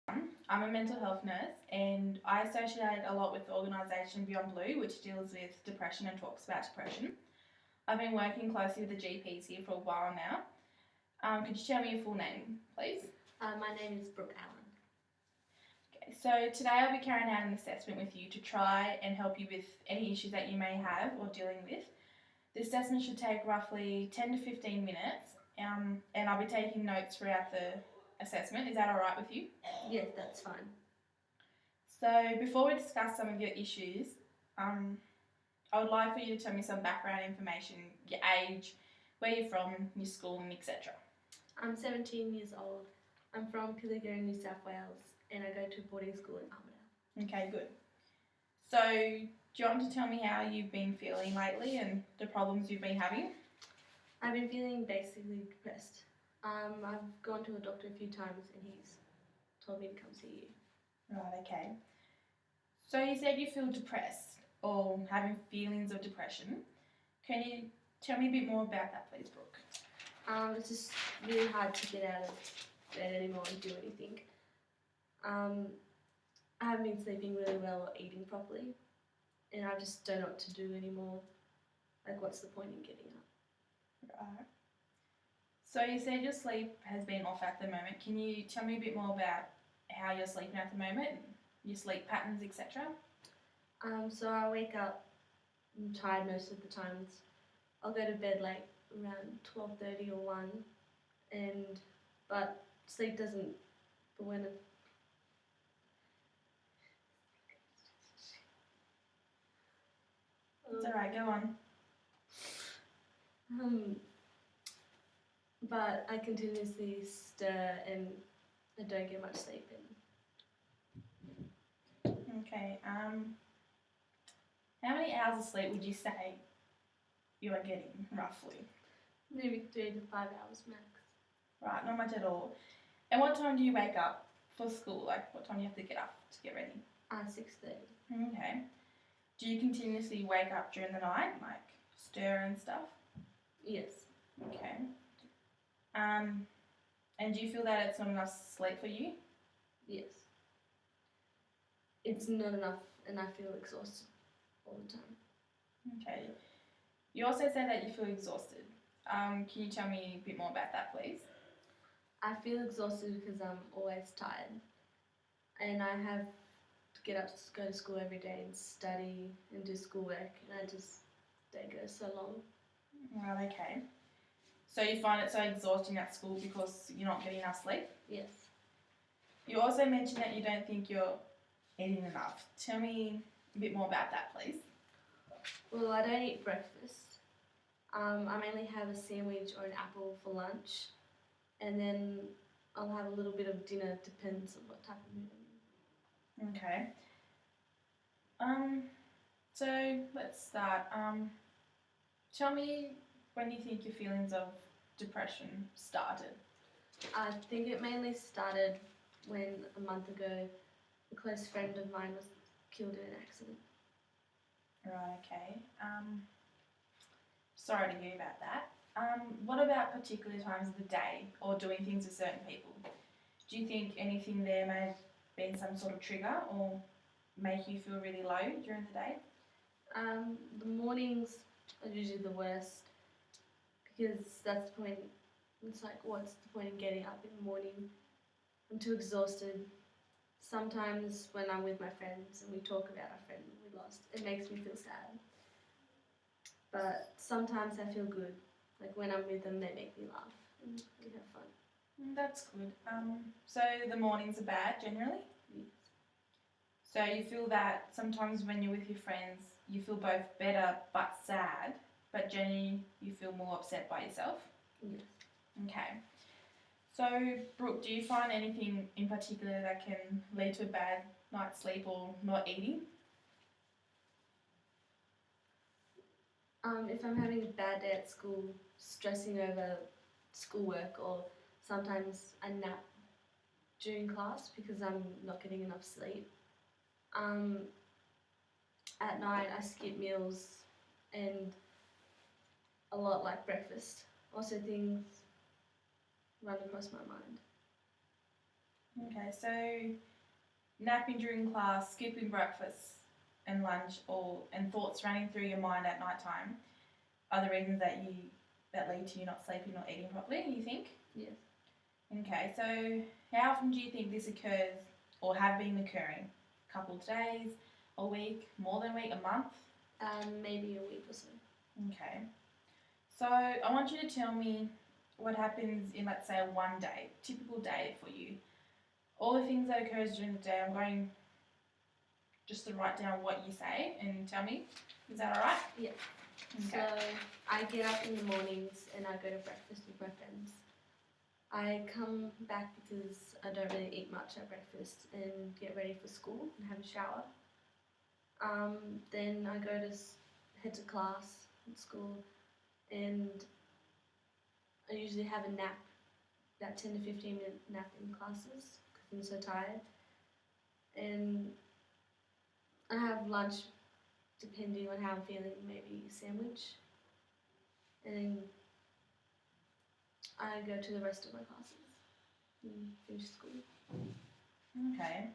I'm a mental health nurse and I associate a lot with the organisation Beyond Blue, which deals with depression and talks about depression. I've been working closely with the GPs here for a while now. Could you tell me your full name, please? My name is Brooke Allen. Okay, so today I'll be carrying out an assessment with you to try and help you with any issues that you may have or dealing with. The assessment should take roughly 10 to 15 minutes, and I'll be taking notes throughout the assessment. Is that all right with you? Yes, that's fine. So before we discuss some of your issues, I would like for you to tell me some background information, your age, where you're from, your schooling, etc. I'm 17 years old. I'm from Pilliga in New South Wales and I go to boarding school in Armidale. Okay, good. So do you want to tell me how you've been feeling lately and the problems you've been having? I've been feeling basically depressed. I've gone to a doctor a few times and he's told me to come see you. Right, okay. So you said you feel depressed or having feelings of depression. Can you tell me a bit more about that, please, Brooke? It's just really hard to get out of bed anymore and do anything. I haven't been sleeping really well or eating properly, and I just don't know what to do anymore. Like, what's the point in getting up? Right. So you said your sleep has been off at the moment. Can you tell me a bit more about how you're sleeping at the moment, your sleep patterns, etc.? So I wake up, I'm tired most of the times. I'll go to bed like around 12:30 or 1, but sleep doesn't. But when It's all right. Go on. But I continuously stir and I don't get much sleep in. Okay. How many hours of sleep would you say you are getting roughly? Maybe 3 to 5 hours max. Right, not much at all. And what time do you wake up for school? Like, what time do you have to get up to get ready? 6:30. Okay. Do you continuously wake up during the night, like stir and stuff? Yes. Okay. And do you feel that it's not enough sleep for you? Yes. It's not enough and I feel exhausted all the time. Okay. You also said that you feel exhausted. Can you tell me a bit more about that, please? I feel exhausted because I'm always tired. And I have to get up to go to school every day and study and do schoolwork, and they go so long. Right, okay. So you find it so exhausting at school because you're not getting enough sleep? Yes. You also mentioned that you don't think you're eating enough. Tell me a bit more about that, please. Well, I don't eat breakfast. I mainly have a sandwich or an apple for lunch, and then I'll have a little bit of dinner, depends on what type of mood I'm in. Okay. So let's start. Tell me when you think your feelings of depression started. I think it mainly started when a month ago a close friend of mine was killed in an accident. Right, okay. Sorry to hear about that. What about particular times of the day or doing things with certain people? Do you think anything there may have been some sort of trigger or make you feel really low during the day? The mornings are usually the worst because that's the point. It's like, what's the point in getting up in the morning? I'm too exhausted. Sometimes when I'm with my friends and we talk about our friend we lost, it makes me feel sad. But sometimes I feel good. Like when I'm with them, they make me laugh and we have fun. That's good. So the mornings are bad generally? Yes. So you feel that sometimes when you're with your friends, you feel both better but sad, but generally you feel more upset by yourself? Yes. Okay. So, Brooke, do you find anything in particular that can lead to a bad night's sleep or not eating? If I'm having a bad day at school, stressing over schoolwork, or sometimes I nap during class because I'm not getting enough sleep. At night I skip meals and a lot like breakfast. Also things run across my mind. Okay, so napping during class, skipping breakfast and lunch, and thoughts running through your mind at night time are the reasons that lead to you not sleeping or eating properly, you think? Yes. Okay, so how often do you think this occurs or have been occurring? A couple of days, a week, more than a week, a month? Maybe a week or so. Okay. So I want you to tell me what happens in, let's say, one day, typical day for you. All the things that occurs during the day, I'm going just to write down what you say and tell me. Is that all right? Yeah. Okay. So I get up in the mornings and I go to breakfast with my friends. I come back because I don't really eat much at breakfast and get ready for school and have a shower. Then I head to class at school, and I usually have a nap, that 10 to 15 minute nap in classes because I'm so tired. And I have lunch depending on how I'm feeling, maybe a sandwich. And then I go to the rest of my classes and finish school. Okay.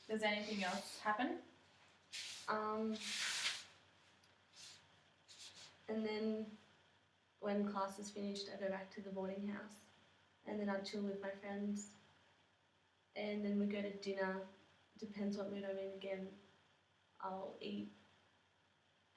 Does anything else happen? Um, and then when class is finished, I go back to the boarding house, and then I chill with my friends, and then we go to dinner. Depends what mood I'm in again. I'll eat,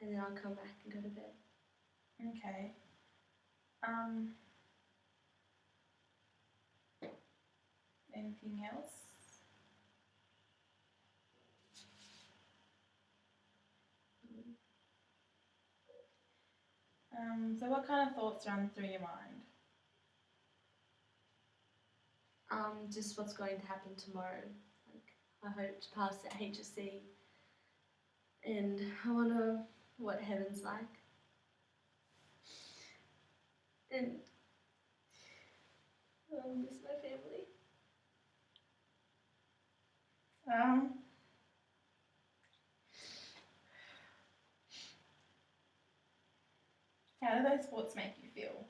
and then I'll come back and go to bed. Okay. Anything else? So what kind of thoughts run through your mind? Just what's going to happen tomorrow. Like, I hope to pass at HSC, and I wonder what heaven's like. And I'll miss my family. Um, how do those thoughts make you feel?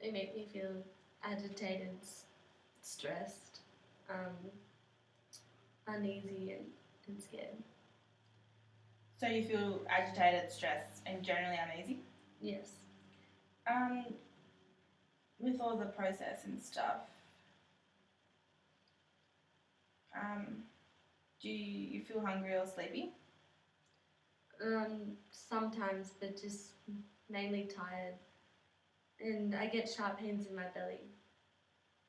They make me feel agitated, stressed, uneasy, and scared. So you feel agitated, stressed, and generally uneasy? Yes. With all the process and stuff, do you feel hungry or sleepy? Sometimes, but just mainly tired. And I get sharp pains in my belly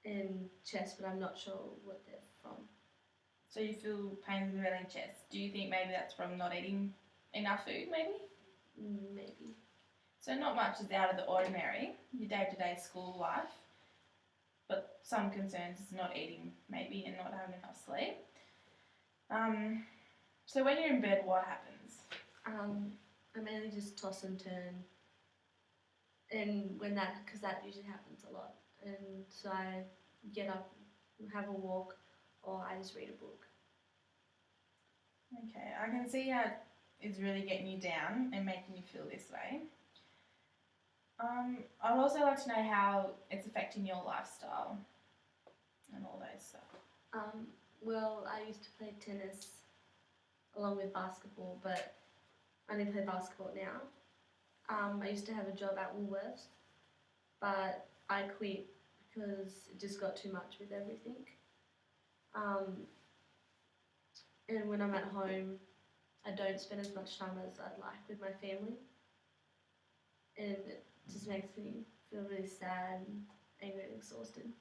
and chest, but I'm not sure what they're from. So you feel pains in the belly and chest. Do you think maybe that's from not eating enough food, maybe? Maybe. So not much is out of the ordinary, your day-to-day school life, but some concerns is not eating maybe and not having enough sleep. So when you're in bed, what happens? I mainly just toss and turn, and because that usually happens a lot, and so I get up, have a walk, or I just read a book. Okay, I can see how it's really getting you down and making you feel this way. I'd also like to know how it's affecting your lifestyle and all those stuff. Well, I used to play tennis along with basketball, but I only play basketball now. I used to have a job at Woolworths, but I quit because it just got too much with everything. And when I'm at home, I don't spend as much time as I'd like with my family, and it just makes me feel really sad, angry, and exhausted.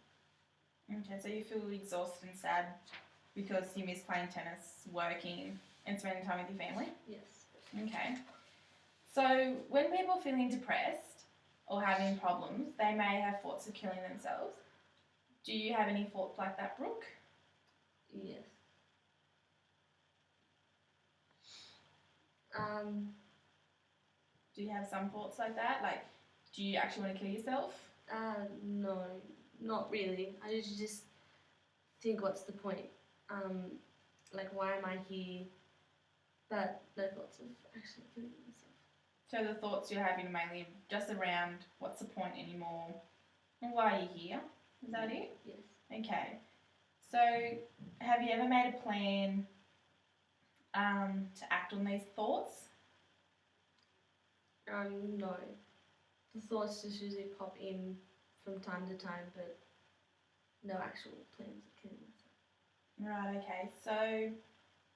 Okay, so you feel exhausted and sad because you miss playing tennis, working, and spending time with your family? Yes. Okay. So when people are feeling depressed or having problems, they may have thoughts of killing themselves. Do you have any thoughts like that, Brooke? Yes. Do you have some thoughts like that? Like, do you actually want to kill yourself? No, not really. I usually just think, what's the point? Like, why am I here? But no thoughts of actually killing myself. So the thoughts you're having are mainly just around what's the point anymore? And why are you here? Is that it? Yes. Okay. So, have you ever made a plan to act on these thoughts? No. The thoughts just usually pop in from time to time, but no actual plans of killing myself. Right, okay. So,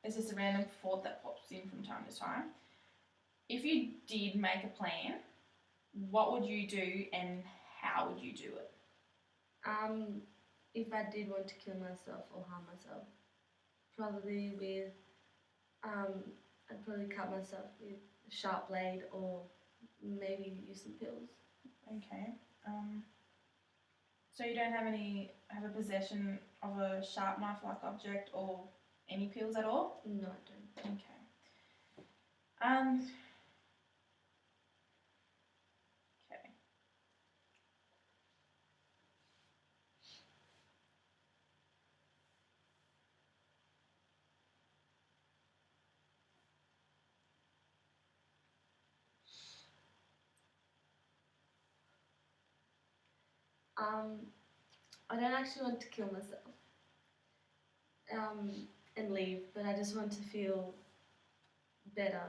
it's just a random thought that pops in from time to time. If you did make a plan, what would you do and how would you do it? If I did want to kill myself or harm myself, probably with, I'd probably cut myself with a sharp blade or maybe use some pills. Okay. So you don't have a possession of a sharp knife-like object or any pills at all? No, I don't. Okay. Um. Okay. I don't actually want to kill myself and leave, but I just want to feel better.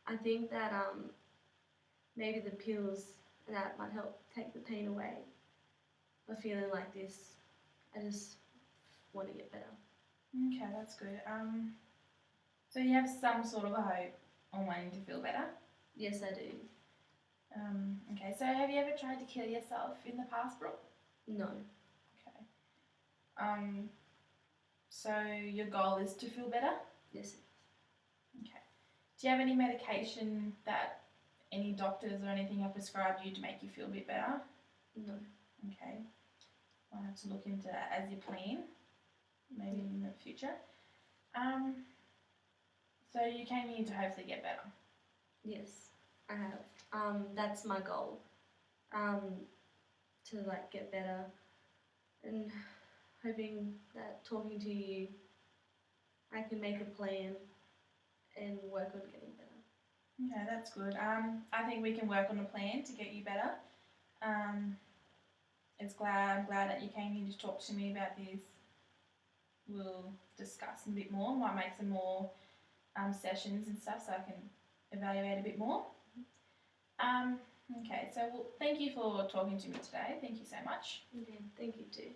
I think that maybe the pills and that might help take the pain away of feeling like this. I just want to get better. Okay, that's good. So you have some sort of a hope on wanting to feel better? Yes, I do. Okay, so have you ever tried to kill yourself in the past, Brooke? No. Okay. So your goal is to feel better? Yes. Okay. Do you have any medication that any doctors or anything have prescribed you to make you feel a bit better? No. Okay. I'll have to look into that as you plan, maybe in the future. So you came here to hopefully get better? Yes, I have. That's my goal. To like get better, and hoping that talking to you, I can make a plan and work on getting better. Okay, that's good. I think we can work on a plan to get you better. I'm glad that you came here to talk to me about this. We'll discuss a bit more. Might make some more sessions and stuff so I can evaluate a bit more. Okay, so thank you for talking to me today. Thank you so much. Okay, thank you too.